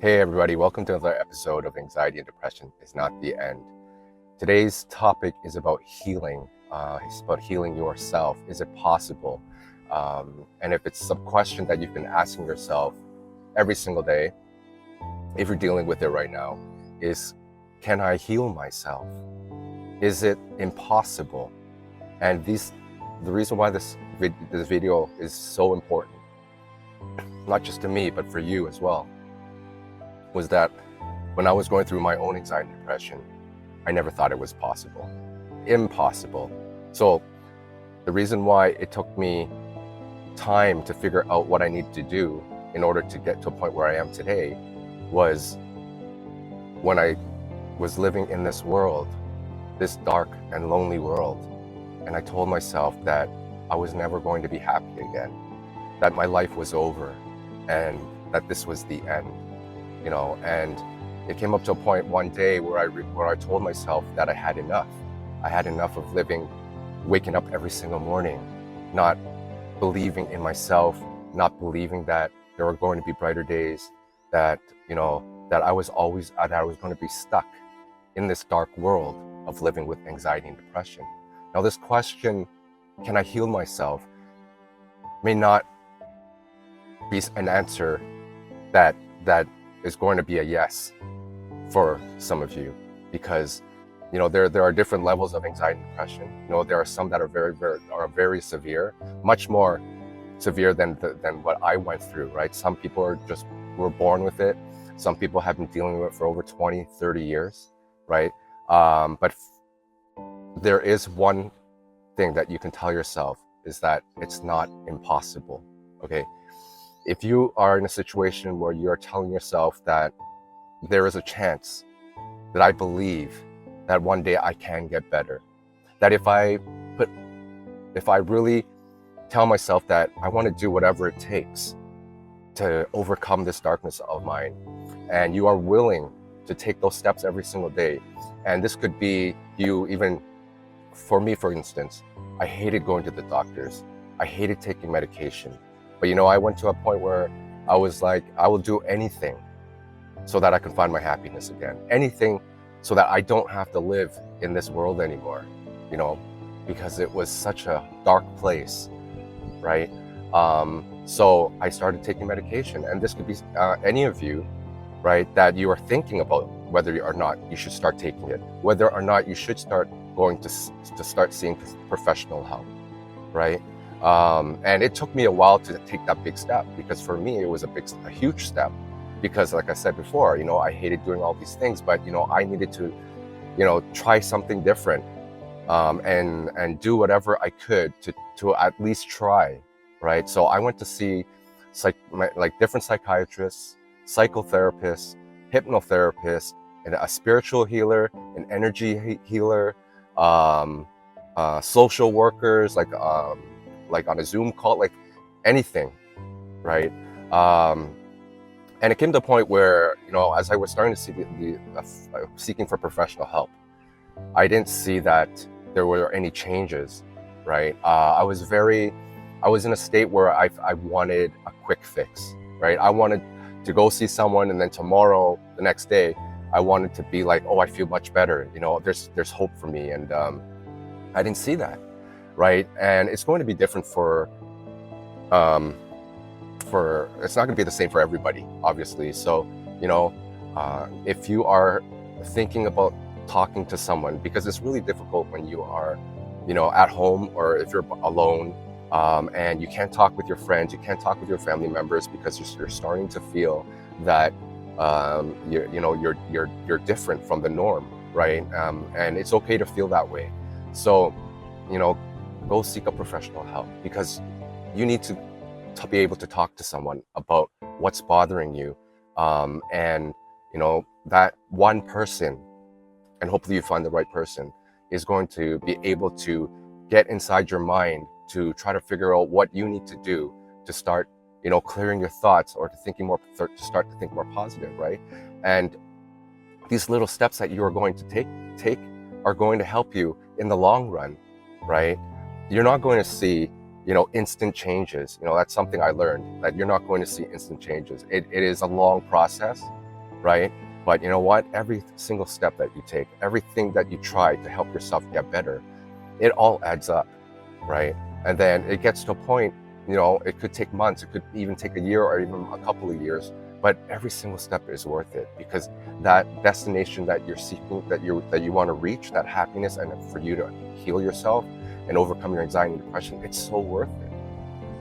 Hey everybody, welcome to another episode of Anxiety and Depression is Not the End. Today's topic is about healing. It's about healing yourself. Is it possible? And if it's some question that you've been asking yourself every single day, if you're dealing with it right now, is can I heal myself? Is it impossible? And the reason why this video is so important, not just to me, but for you as well, was that when I was going through my own anxiety and depression, I never thought it was possible. Impossible. So the reason why it took me time to figure out what I needed to do in order to get to a point where I am today was when I was living in this world, this dark and lonely world, and I told myself that I was never going to be happy again, that my life was over, and that this was the end. And it came up to a point one day where I told myself that I had enough. I had enough of waking up every single morning, not believing in myself, not believing that there were going to be brighter days, that I was going to be stuck in this dark world of living with anxiety and depression. Now, this question, can I heal myself, may not be an answer that is going to be a yes for some of you, because there are different levels of anxiety and depression. There are some that are very severe, much more severe than what I went through, right? Some people were born with it. Some people have been dealing with it for over 20, 30 years, right? But there is one thing that you can tell yourself, is that it's not impossible, okay? If you are in a situation where you're telling yourself that there is a chance, that I believe that one day I can get better, that if I really tell myself that I want to do whatever it takes to overcome this darkness of mine, and you are willing to take those steps every single day, and this could be you, even for me, for instance, I hated going to the doctors. I hated taking medication. But I went to a point where I was like, I will do anything so that I can find my happiness again. Anything so that I don't have to live in this world anymore, because it was such a dark place, right? So I started taking medication, and this could be any of you, right, that you are thinking about whether or not you should start taking it, whether or not you should start going to start seeing professional help, right? And it took me a while to take that big step, because for me, it was a huge step, because like I said before, I hated doing all these things, but, I needed to, try something different, and do whatever I could to at least try, right? So I went to see different psychiatrists, psychotherapists, hypnotherapists, and a spiritual healer, an energy healer, social workers, like on a Zoom call, like anything, right? And it came to a point where, as I was starting to see seeking for professional help, I didn't see that there were any changes, right? I was in a state where I wanted a quick fix, right? I wanted to go see someone, and then tomorrow, the next day, I wanted to be like, oh, I feel much better. There's hope for me, and I didn't see that. Right, and it's going to be different it's not going to be the same for everybody, obviously. So, if you are thinking about talking to someone, because it's really difficult when you are, at home, or if you're alone, and you can't talk with your friends, you can't talk with your family members, because you're starting to feel that you're different from the norm, right? And it's okay to feel that way. So, go seek a professional help, because you need to be able to talk to someone about what's bothering you, and that one person, and hopefully you find the right person, is going to be able to get inside your mind to try to figure out what you need to do to start clearing your thoughts, or to start to think more positive, right? And these little steps that you are going to take are going to help you in the long run, right? You're not going to see instant changes. That's something I learned, that you're not going to see instant changes. It is a long process, right? But you know what? Every single step that you take, everything that you try to help yourself get better, it all adds up, right? And then it gets to a point, it could take months, it could even take a year or even a couple of years, but every single step is worth it, because that destination that you're seeking, that you want to reach, that happiness, and for you to heal yourself and overcome your anxiety and depression, it's so worth it,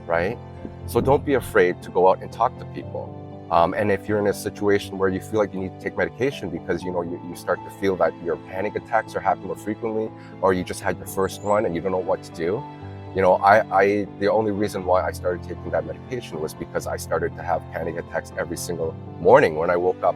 right? So don't be afraid to go out and talk to people. And if you're in a situation where you feel like you need to take medication because you start to feel that your panic attacks are happening more frequently, or you just had your first one and you don't know what to do, the only reason why I started taking that medication was because I started to have panic attacks every single morning when I woke up,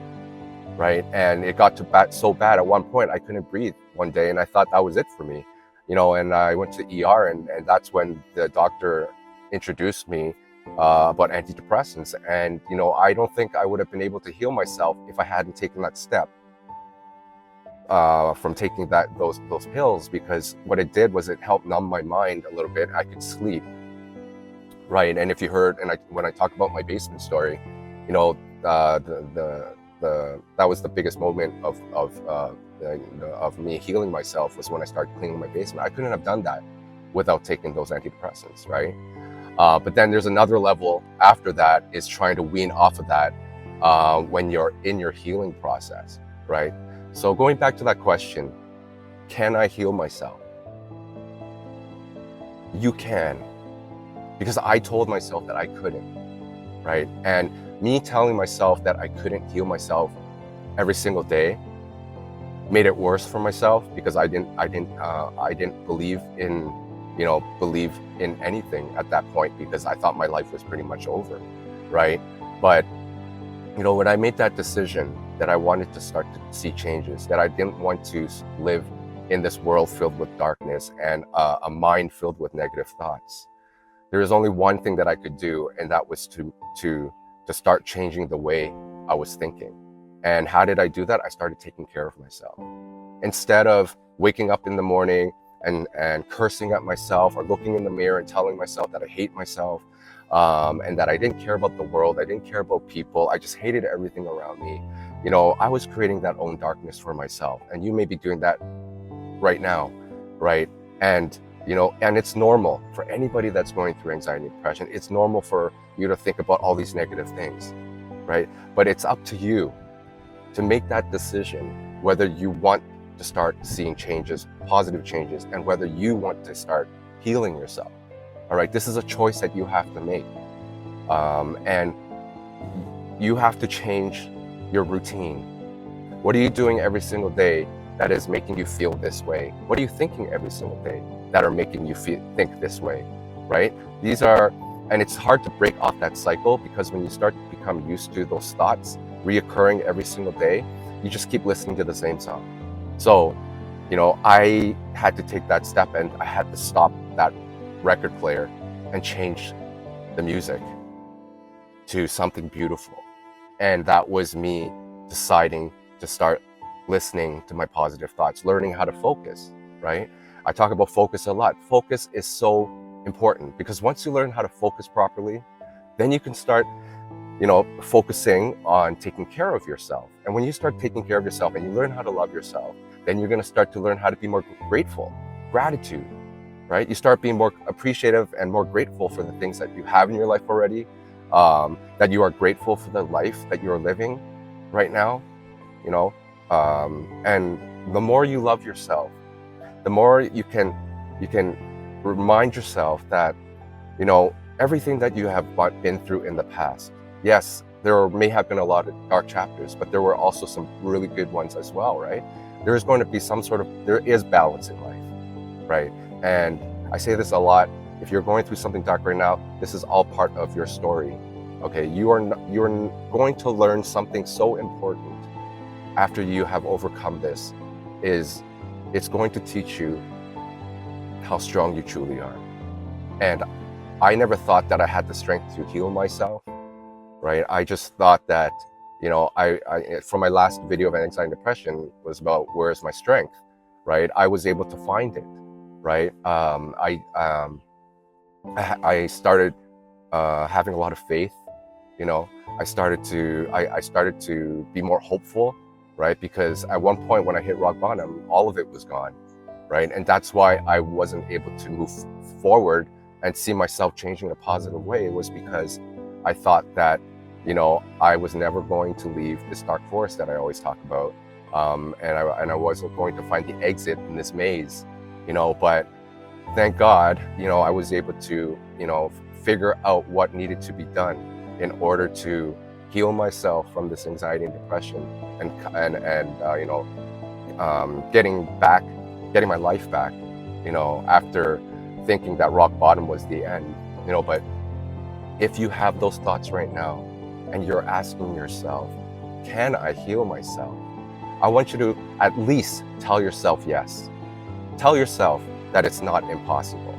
right? And it got so bad at one point I couldn't breathe one day, and I thought that was it for me, and I went to the ER, and that's when the doctor introduced me about antidepressants. And I don't think I would have been able to heal myself if I hadn't taken that step from taking those pills, because what it did was it helped numb my mind a little bit. I could sleep, right? And if you heard, when I talk about my basement story, that was the biggest moment of me healing myself, was when I started cleaning my basement. I couldn't have done that without taking those antidepressants, right? But then there's another level after that, is trying to wean off of that when you're in your healing process, right? So going back to that question, can I heal myself? You can, because I told myself that I couldn't, right? And me telling myself that I couldn't heal myself every single day made it worse for myself, because I didn't believe in anything at that point, because I thought my life was pretty much over, right? But when I made that decision that I wanted to start to see changes, that I didn't want to live in this world filled with darkness and a mind filled with negative thoughts, there was only one thing that I could do, and that was to start changing the way I was thinking. And how did I do that? I started taking care of myself. Instead of waking up in the morning and cursing at myself, or looking in the mirror and telling myself that I hate myself, and that I didn't care about the world, I didn't care about people, I just hated everything around me. I was creating that own darkness for myself, and you may be doing that right now, right? And it's normal for anybody that's going through anxiety and depression. It's normal for you to think about all these negative things, right? But it's up to you to make that decision, whether you want to start seeing changes, positive changes, and whether you want to start healing yourself. All right, this is a choice that you have to make. And you have to change your routine. What are you doing every single day that is making you feel this way? What are you thinking every single day that are making you think this way, right? And it's hard to break off that cycle, because when you start to become used to those thoughts reoccurring every single day, you just keep listening to the same song. So, I had to take that step, and I had to stop that record player and change the music to something beautiful. And that was me deciding to start listening to my positive thoughts, learning how to focus, right? I talk about focus a lot. Focus is so important, because once you learn how to focus properly, then you can start focusing on taking care of yourself. And when you start taking care of yourself and you learn how to love yourself, then you're going to start to learn how to be more gratitude, right? You start being more appreciative and more grateful for the things that you have in your life already, that you are grateful for the life that you're living right now, and the more you love yourself, the more you can remind yourself that, everything that you have been through in the past, yes, there may have been a lot of dark chapters, but there were also some really good ones as well, right? There is going to be there is balance in life, right? And I say this a lot, if you're going through something dark right now, this is all part of your story, okay? You're going to learn something so important after you have overcome this, it's going to teach you how strong you truly are. And I never thought that I had the strength to heal myself, right? I just thought that, from my last video of anxiety and depression was about where's my strength, right? I was able to find it, right? I started having a lot of faith You know, I started to be more hopeful, right? Because at one point when I hit rock bottom, all of it was gone, right? And that's why I wasn't able to move forward and see myself changing in a positive way. It was because I thought that, I was never going to leave this dark forest that I always talk about. And I wasn't going to find the exit in this maze, but thank God, I was able to, figure out what needed to be done in order to heal myself from this anxiety and depression, and getting my life back, after thinking that rock bottom was the end, but if you have those thoughts right now and you're asking yourself, can I heal myself? I want you to at least tell yourself yes. Tell yourself that it's not impossible.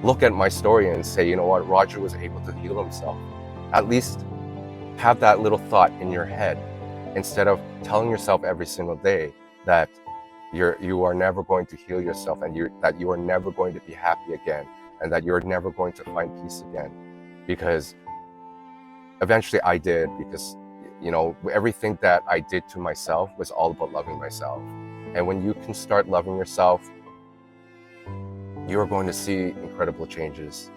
Look at my story and say, you know what, Roger was able to heal himself. At least have that little thought in your head instead of telling yourself every single day that you are never going to heal yourself, and that you are never going to be happy again, and that you're never going to find peace again. Because eventually I did, because everything that I did to myself was all about loving myself. And when you can start loving yourself, you're going to see incredible changes.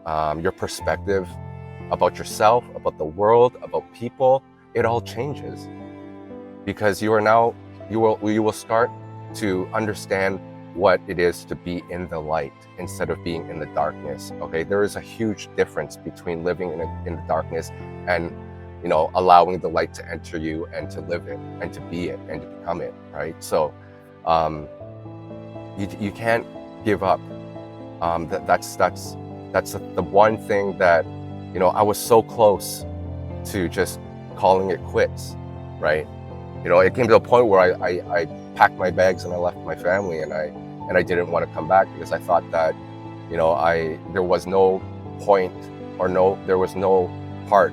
Your perspective about yourself, about the world, about people, it all changes, because you will start to understand what it is to be in the light instead of being in the darkness. Okay, there is a huge difference between living in the darkness and allowing the light to enter you and to live it and to be it and to become it, right? So you can't give up. That's the one thing that I was so close to just calling it quits, right? It came to a point where I packed my bags and I left my family, and I didn't want to come back, because I thought that there was no point, or there was no part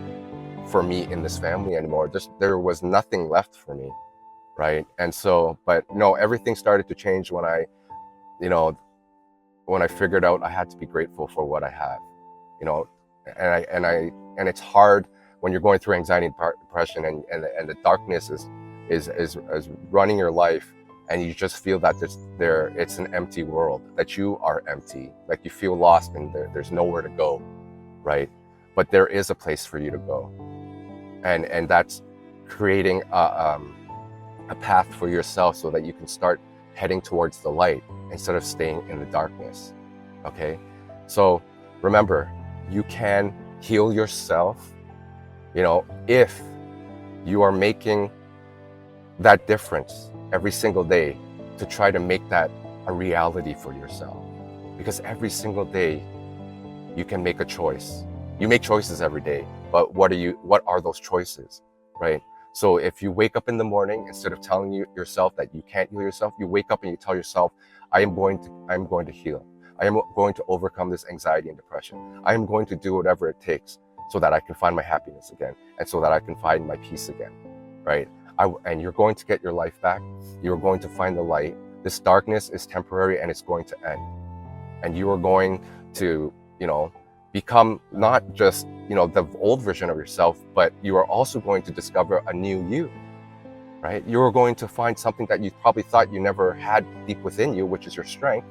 for me in this family anymore. There was nothing left for me, right? And so, but everything started to change when I figured out I had to be grateful for what I have, and it's hard when you're going through anxiety and depression, and the darkness is running your life, and you just feel that it's an empty world, that you are empty, like you feel lost and there's nowhere to go, right? But there is a place for you to go, and that's creating a path for yourself so that you can start heading towards the light instead of staying in the darkness. Okay, so remember, you can heal yourself, if you are making that difference every single day to try to make that a reality for yourself. Because every single day you can make a choice. You make choices every day, but what are those choices, right? So if you wake up in the morning, instead of telling yourself that you can't heal yourself, you wake up and you tell yourself, I'm going to heal. I am going to overcome this anxiety and depression. I am going to do whatever it takes so that I can find my happiness again, and so that I can find my peace again, right? And you're going to get your life back. You're going to find the light. This darkness is temporary and it's going to end. And you are going to, become not just, the old version of yourself, but you are also going to discover a new you, right? You're going to find something that you probably thought you never had deep within you, which is your strength.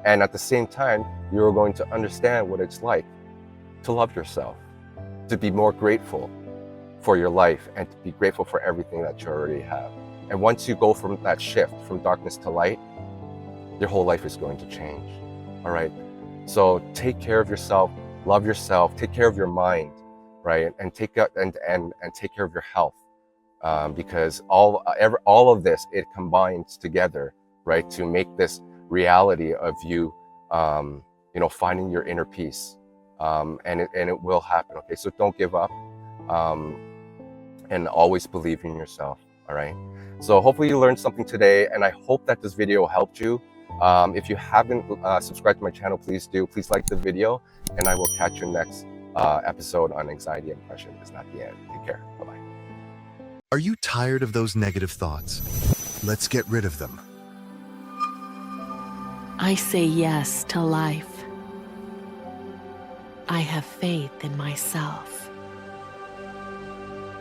And at the same time, you're going to understand what it's like to love yourself, to be more grateful for your life, and to be grateful for everything that you already have. And once you go from that shift from darkness to light, your whole life is going to change. All right. So take care of yourself, love yourself, take care of your mind, right? And take care of your health, because all of this, it combines together, right, to make this reality of you, finding your inner peace, and it will happen. Okay, so don't give up, and always believe in yourself. All right. So hopefully you learned something today, and I hope that this video helped you. If you haven't subscribed to my channel, please do. Please like the video, and I will catch you next episode on anxiety and depression is not the end. Take care. Bye-bye. Are you tired of those negative thoughts? Let's get rid of them. I say yes to life. I have faith in myself.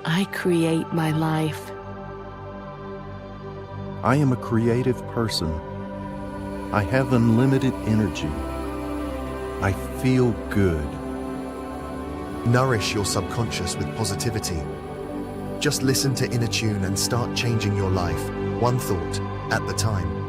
I create my life. I am a creative person. I have unlimited energy. I feel good. Nourish your subconscious with positivity. Just listen to inner tune and start changing your life, one thought at the time.